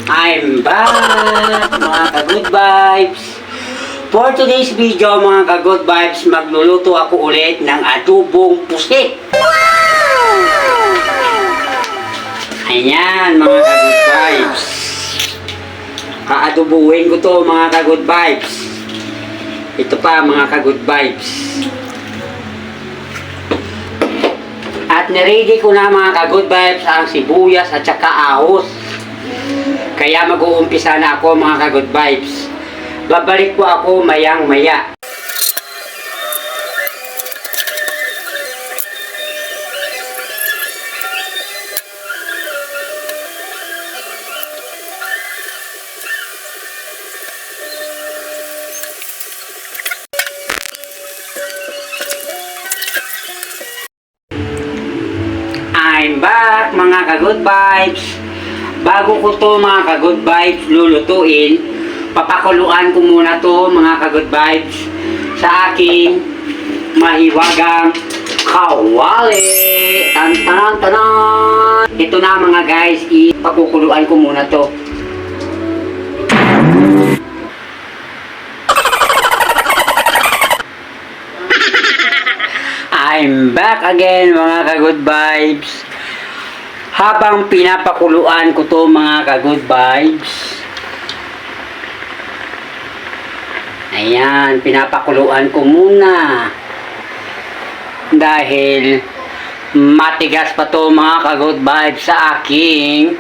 I'm back, mga ka-good vibes. For today's video, mga ka-good vibes, magluluto ako ulit ng adobong pusit. Ayan, mga ka-good vibes. Kaadobuhin ko to, mga ka-good vibes. Ito pa, mga ka-good vibes. At niready ko na, mga ka-good vibes, ang sibuyas at saka ahos. Kaya mag-uumpisa na ako, mga ka-good vibes. Babalik ko ako mayang maya. I'm back, mga ka-good vibes. Bago ko to, mga ka-good vibes, lulutuin, papakuluan ko muna to, mga ka-good vibes, sa aking mahiwagang kawali. Tan-tan-tanan! Ito na, mga guys, ipakukuluan ko muna to. I'm back again, mga ka-good vibes. Habang pinapakuluan ko to, mga ka-good vibes, ayan, pinapakuluan ko muna dahil matigas pa to, mga ka-good vibes, sa aking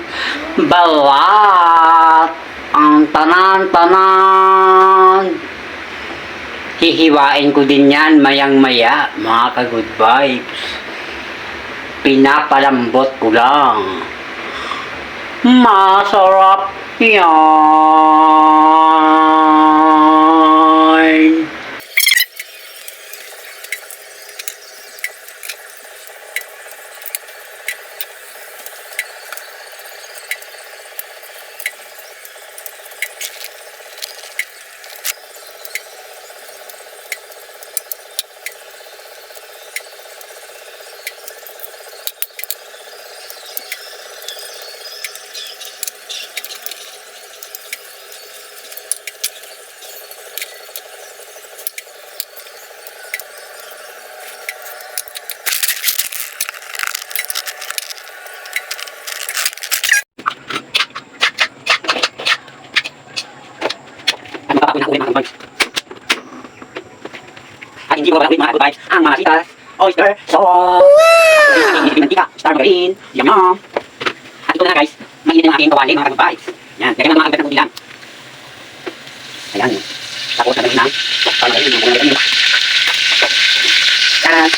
balat. Ang tanan-tanan, hihiwain ko din yan mayang maya, mga ka-good vibes. Pinapalambot ko lang. Masarap yan. At hindi ko babawin, mga good vibes, ang mga sitas, oyster sauce, ang aking mantika, star margarine, yum yum. At ito na, guys, mainit ang aking kawali, mga good vibes. Yan, lagyan ng mga agad ng ulilang. Ayan, tapos lagyan ng star margarine, mga margarine. Yan.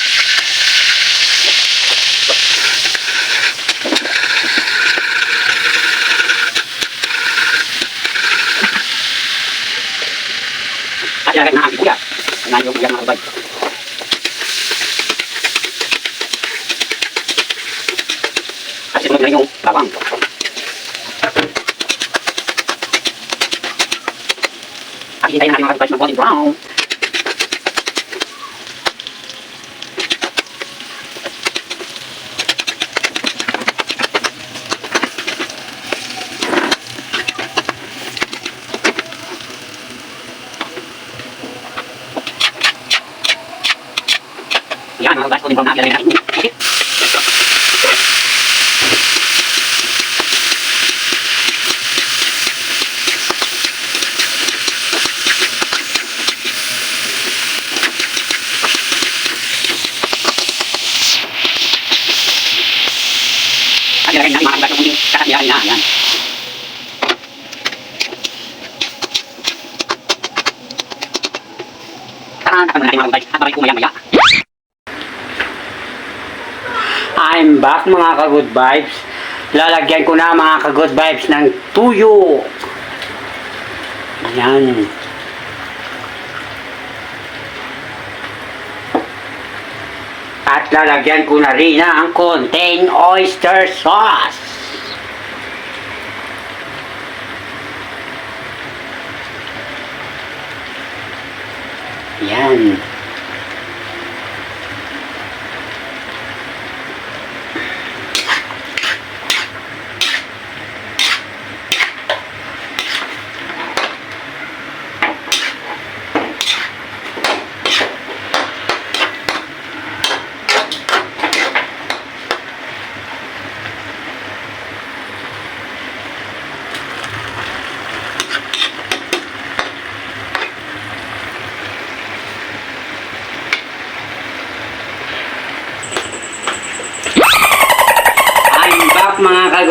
At ilagay na ang aking kuya. Ayan yung kuya, mga good vibes. At sisunod na yung bawang. At hintayin natin, mga good vibes, mag-golden brown. Yan, mga good vibes, golden brown na ilalagay natin. Okay. Ilagay na mga agad ng muling kakatiyari na. Ayan. Takpan natin mga good vibes at babalik ko maya-maya. I'm back, mga ka-good vibes. Lalagyan ko na, mga ka-good vibes, ng tuyo. Ayan. At lalagyan ko na rin ng konting oyster sauce. Yan.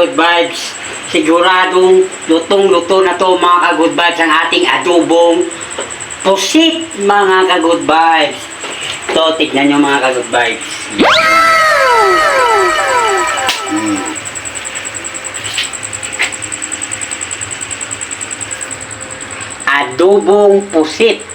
ka-good vibes. Siguradong lutong-luto na to mga ka-good vibes ang ating adobong pusit mga ka-good vibes. Ito, tignan nyo mga ka-good vibes. Adobong pusit.